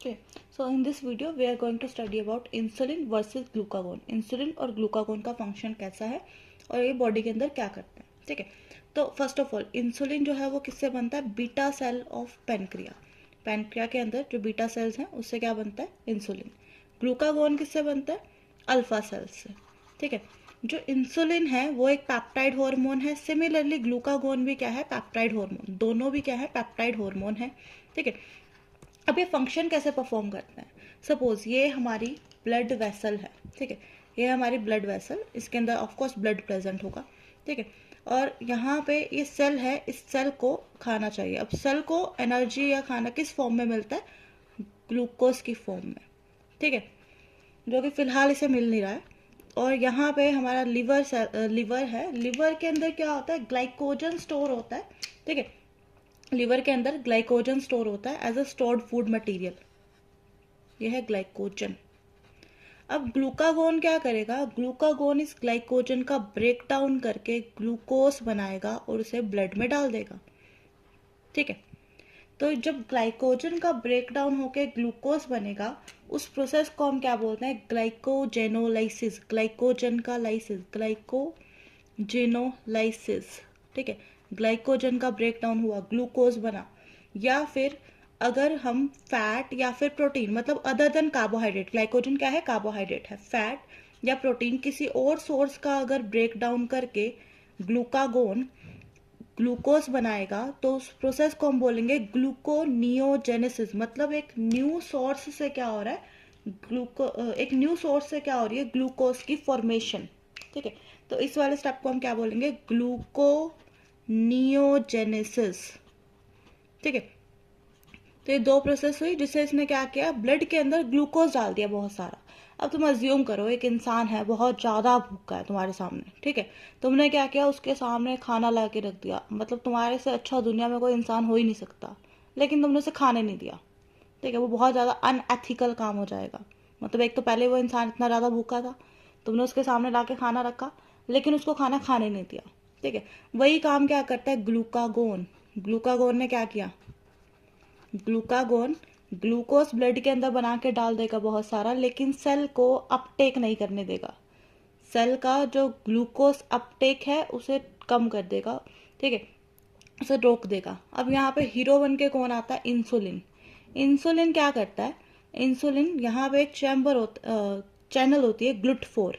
Okay, so in this video we are going to study about insulin versus glucagon. Insulin और glucagon का function कैसा है और ये बॉडी के अंदर क्या करता है. ठीक है, तो फर्स्ट ऑफ ऑल इंसुलिन जो है वो किससे बनता है? Beta cell of pancreas. Pancreas के अंदर जो बीटा सेल्स हैं उससे क्या बनता है? इंसुलिन. ग्लूकागोन किससे बनता है? अल्फा सेल्स से. ठीक है, जो इंसुलिन है वो एक पेप्टाइड हार्मोन है. सिमिलरली ग्लूकागोन भी क्या है? Peptide hormone. दोनों भी क्या है? पेप्टाइड हार्मोन है. ठीक है, अब ये फंक्शन कैसे परफॉर्म करते हैं? सपोज ये हमारी ब्लड वेसल है. ठीक है, ये हमारी ब्लड वेसल, इसके अंदर ऑफकोर्स ब्लड प्रेजेंट होगा. ठीक है, और यहाँ पे ये सेल है, इस सेल को खाना चाहिए. अब सेल को एनर्जी या खाना किस फॉर्म में मिलता है? ग्लूकोज की फॉर्म में. ठीक है, जो कि फिलहाल इसे मिल नहीं रहा है. और यहाँ पे हमारा लिवर है. लिवर के अंदर क्या होता है? ग्लाइकोजन स्टोर होता है. ठीक है, लिवर के अंदर ग्लाइकोजन स्टोर होता है as a stored food material. यह है ग्लाइकोजन. अब ग्लूकागोन क्या करेगा? ग्लूकागोन इस ग्लाइकोजन का ब्रेक डाउन करके ग्लूकोज बनाएगा और उसे ब्लड में डाल देगा. ठीक है, तो जब ग्लाइकोजन का ब्रेक डाउन होकर ग्लूकोज बनेगा, उस प्रोसेस को हम क्या बोलते हैं? ग्लाइकोजेनोलाइसिस. ग्लाइकोजन का लाइसिस, ग्लाइकोजेनोलाइसिस. ठीक है, ग्लाइकोजन का ब्रेक डाउन हुआ, ग्लूकोज बना. या फिर अगर हम फैट या फिर प्रोटीन, मतलब अदर देन कार्बोहाइड्रेट, ग्लाइकोजन क्या है? कार्बोहाइड्रेट है. फैट या प्रोटीन किसी और सोर्स का अगर ब्रेक डाउन करके ग्लूकागोन ग्लूकोज बनाएगा तो उस प्रोसेस को हम बोलेंगे ग्लूकोनियोजेनेसिस. मतलब एक न्यू सोर्स से क्या हो रहा है? एक न्यू सोर्स से क्या हो रही है? ग्लूकोज की फॉर्मेशन. ठीक है, तो इस वाले स्टेप को हम क्या बोलेंगे? ग्लूकोनियोजेनेसिस. ठीक है, तो ये दो प्रोसेस हुई जिससे इसने क्या किया? ब्लड के अंदर ग्लूकोज डाल दिया बहुत सारा. अब तुम अज्यूम करो एक इंसान है, बहुत ज़्यादा भूखा है तुम्हारे सामने. ठीक है, तुमने क्या किया? उसके सामने खाना ला के रख दिया. मतलब तुम्हारे से अच्छा दुनिया में कोई इंसान हो ही नहीं सकता, लेकिन तुमने उसे खाने नहीं दिया. ठीक है, वो बहुत ज़्यादा अनएथिकल काम हो जाएगा. मतलब एक तो पहले वो इंसान इतना ज़्यादा भूखा था, तुमने उसके सामने ला के खाना रखा, लेकिन उसको खाना खाने नहीं दिया. ठीक है, वही काम क्या करता है ग्लूकागोन? ग्लूकागोन ने क्या किया? ग्लूकागोन ग्लूकोज ब्लड के अंदर बना के डाल देगा बहुत सारा, लेकिन सेल को अपटेक नहीं करने देगा. सेल का जो ग्लूकोज अपटेक है उसे कम कर देगा. ठीक है, उसे रोक देगा. अब यहाँ पे हीरो बन के कौन आता है? इंसुलिन. इंसुलिन क्या करता है? इंसुलिन यहाँ पे एक चैनल होती है ग्लूट4.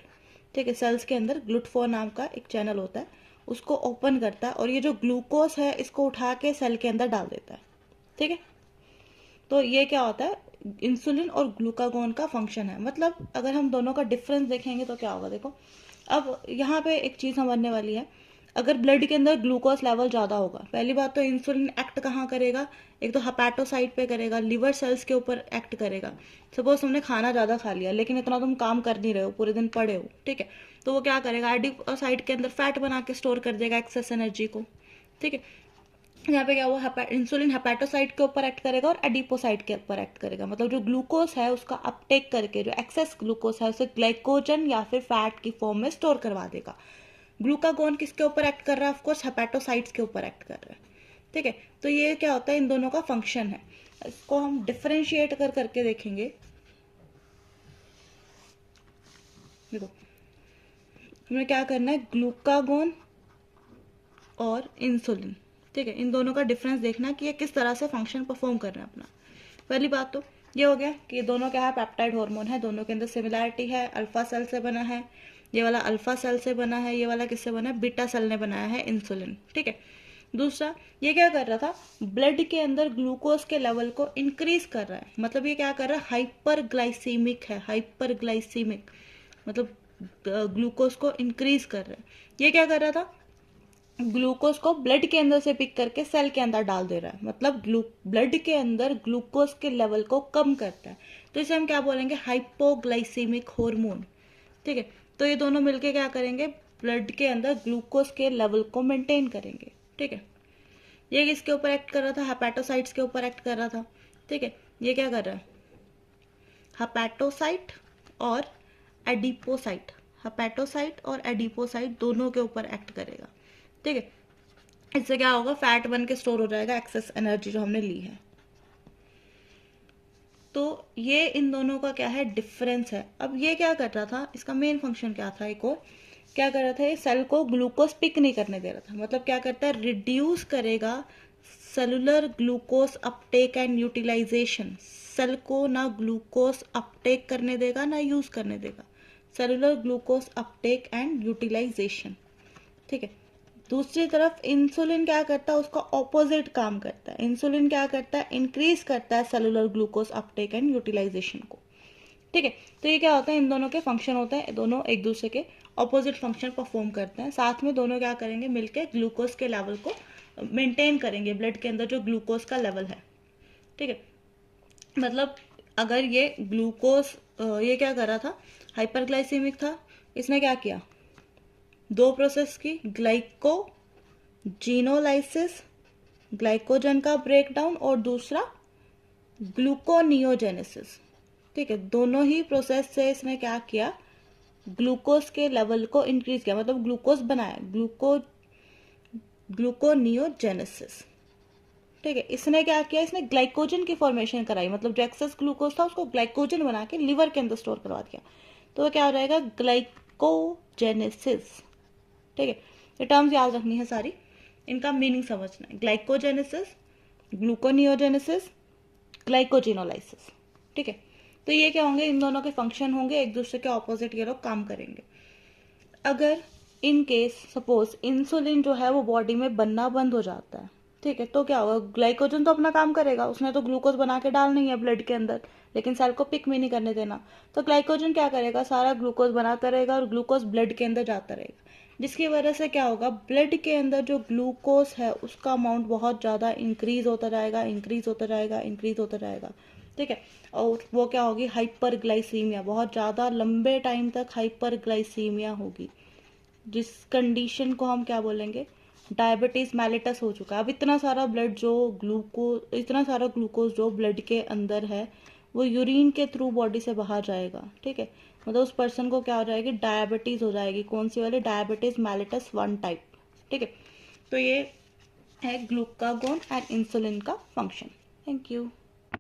ठीक है, सेल्स के अंदर ग्लूट4 नाम का एक चैनल होता है, उसको ओपन करता है और ये जो ग्लूकोज है इसको उठा के सेल के अंदर डाल देता है. ठीक है, तो ये क्या होता है? इंसुलिन और ग्लूकागोन का फंक्शन है. मतलब अगर हम दोनों का डिफरेंस देखेंगे तो क्या होगा? देखो, अब यहाँ पे एक चीज़ समझने वाली है. अगर ब्लड के अंदर ग्लूकोज लेवल ज़्यादा होगा, पहली बात तो इंसुलिन एक्ट कहाँ करेगा? एक तो हेपेटोसाइट पे करेगा, लिवर सेल्स के ऊपर एक्ट करेगा. सपोज तुमने खाना ज़्यादा खा लिया लेकिन इतना तुम काम कर नहीं रहे हो, पूरे दिन पड़े हो. ठीक है, तो वो क्या करेगा? एडिपोसाइट के अंदर फैट बना के स्टोर कर देगा एक्सेस एनर्जी को. ठीक है, यहाँ पे क्या हुआ? इंसुलिन हेपेटोसाइट के ऊपर एक्ट करेगा और एडिपोसाइट के ऊपर एक्ट करेगा. मतलब जो ग्लूकोज है उसका अपटेक करके जो एक्सेस ग्लूकोज है उसे ग्लाइकोजन या फिर फैट की फॉर्म में स्टोर करवा देगा. ग्लूकागोन किसके ऊपर एक्ट कर रहा है? ऑफकोर्स हेपेटोसाइट्स के ऊपर एक्ट कर रहा है. ठीक है, तो ये क्या होता है? इन दोनों का फंक्शन है. इसको हम डिफरेंशिएट करके देखेंगे. देखो, हमें क्या करना है? ग्लूकागोन और इंसुलिन. ठीक है, इन दोनों का डिफरेंस देखना कि ये किस तरह से फंक्शन परफॉर्म कर रहे हैं अपना. पहली बात तो ये हो गया कि ये दोनों क्या है? पेप्टाइड हार्मोन है. दोनों के अंदर सिमिलैरिटी है. अल्फा सेल से बना है, ये वाला अल्फा सेल से बना है. ये वाला किससे बना है? बीटा सेल ने बनाया है इंसुलिन. ठीक है, दूसरा ये क्या कर रहा था? ब्लड के अंदर ग्लूकोज के लेवल को इंक्रीज कर रहा है. मतलब ये क्या कर रहा है? हाइपर ग्लाइसीमिक है. हाइपर ग्लाइसीमिक मतलब ग्लूकोज को इंक्रीज कर रहा है. ये क्या कर रहा था? ग्लूकोज को ब्लड के अंदर से पिक करके सेल के अंदर डाल दे रहा है. मतलब ब्लड के अंदर ग्लूकोज के लेवल को कम करता है. तो इसे हम क्या बोलेंगे? Hypoglycaemic hormone. ठीक है, तो ये दोनों मिलके क्या करेंगे? ब्लड के अंदर ग्लूकोज के लेवल को मेंटेन करेंगे. ठीक है, ये किसके ऊपर एक्ट कर रहा था? हेपेटोसाइट्स के ऊपर एक्ट कर रहा था. ठीक है, ये क्या कर रहा है? हेपेटोसाइट और एडिपोसाइट. हेपेटोसाइट और एडिपोसाइट दोनों के ऊपर एक्ट करेगा. ठीक है, इससे क्या होगा? फैट बन के स्टोर हो जाएगा एक्सेस एनर्जी जो हमने ली है. तो ये इन दोनों का क्या है, डिफरेंस है। अब ये क्या कर रहा था, इसका मेन फंक्शन क्या था, एक और क्या कर रहा था, ये सेल को ग्लूकोज पिक नहीं करने दे रहा था। मतलब क्या करता है, रिड्यूस करेगा cellular glucose uptake and utilization. Cell को ना ग्लूकोज अपटेक करने देगा ना यूज करने देगा, cellular glucose uptake and utilization. ठीक है। दूसरी तरफ इंसुलिन क्या करता है, उसका ऑपोजिट काम करता है। इंसुलिन क्या करता है, इंक्रीज करता है cellular glucose uptake and utilization को। ठीक है। तो ये क्या होता है, इन दोनों के फंक्शन होते हैं, दोनों एक दूसरे के ऑपोजिट फंक्शन परफॉर्म करते हैं। साथ में दोनों क्या करेंगे, मिलकर ग्लूकोज के लेवल को मेंटेन करेंगे, ब्लड के अंदर जो ग्लूकोज का लेवल है। ठीक है। मतलब अगर ये ग्लूकोज, ये क्या कर रहा था, हाइपरग्लाइसीमिक था, इसने क्या किया, दो प्रोसेस की, ग्लाइकोजीनोलाइसिस, ग्लाइकोजन का ब्रेकडाउन, और दूसरा ग्लूकोनियोजेनेसिस। ठीक है। दोनों ही प्रोसेस से इसने क्या किया, ग्लूकोज के लेवल को इंक्रीज किया, मतलब ग्लूकोज बनाया, ग्लूकोनियोजेनेसिस। ठीक है। इसने क्या किया, इसने ग्लाइकोजन की फॉर्मेशन कराई, मतलब जो एक्सेस ग्लूकोज था उसको ग्लाइकोजन बना के लीवर के अंदर स्टोर करवा दिया। तो वो क्या हो जाएगा, ग्लाइकोजेनेसिस। ठीक है। ये टर्म्स याद रखनी है सारी, इनका मीनिंग समझना है, ग्लाइकोजेनेसिस, ग्लूकोनियोजेनेसिस, ग्लाइकोजिनोलाइसिस। ठीक है। तो ये क्या होंगे, इन दोनों के फंक्शन होंगे, एक दूसरे के ऑपोजिट ये लोग काम करेंगे। अगर इन केस सपोज इंसुलिन जो है वो बॉडी में बनना बंद हो जाता है, ठीक है, तो क्या होगा, ग्लाइकोजन तो अपना काम करेगा, उसने तो ग्लूकोज बना के डालनी है ब्लड के अंदर, लेकिन सेल को पिक भी नहीं करने देना। तो ग्लाइकोजन क्या करेगा, सारा ग्लूकोज बनाता रहेगा और ग्लूकोज ब्लड के अंदर जाता रहेगा, जिसकी वजह से क्या होगा, ब्लड के अंदर जो ग्लूकोज है उसका अमाउंट बहुत ज़्यादा इंक्रीज होता जाएगा, इंक्रीज होता जाएगा, इंक्रीज होता जाएगा। ठीक है। और वो क्या होगी, हाइपरग्लाइसीमिया, बहुत ज़्यादा लंबे टाइम तक हाइपरग्लाइसीमिया होगी, जिस कंडीशन को हम क्या बोलेंगे, डायबिटीज मेलिटस हो चुका है। अब इतना सारा ग्लूकोज जो ब्लड के अंदर है वो यूरिन के थ्रू बॉडी से बाहर जाएगा। ठीक है। मतलब उस पर्सन को क्या हो जाएगी, डायबिटीज हो जाएगी। कौन सी वाली, डायबिटीज मेलिटस 1 टाइप। ठीक है। तो ये है ग्लूकागोन एंड इंसुलिन का फंक्शन। Thank you.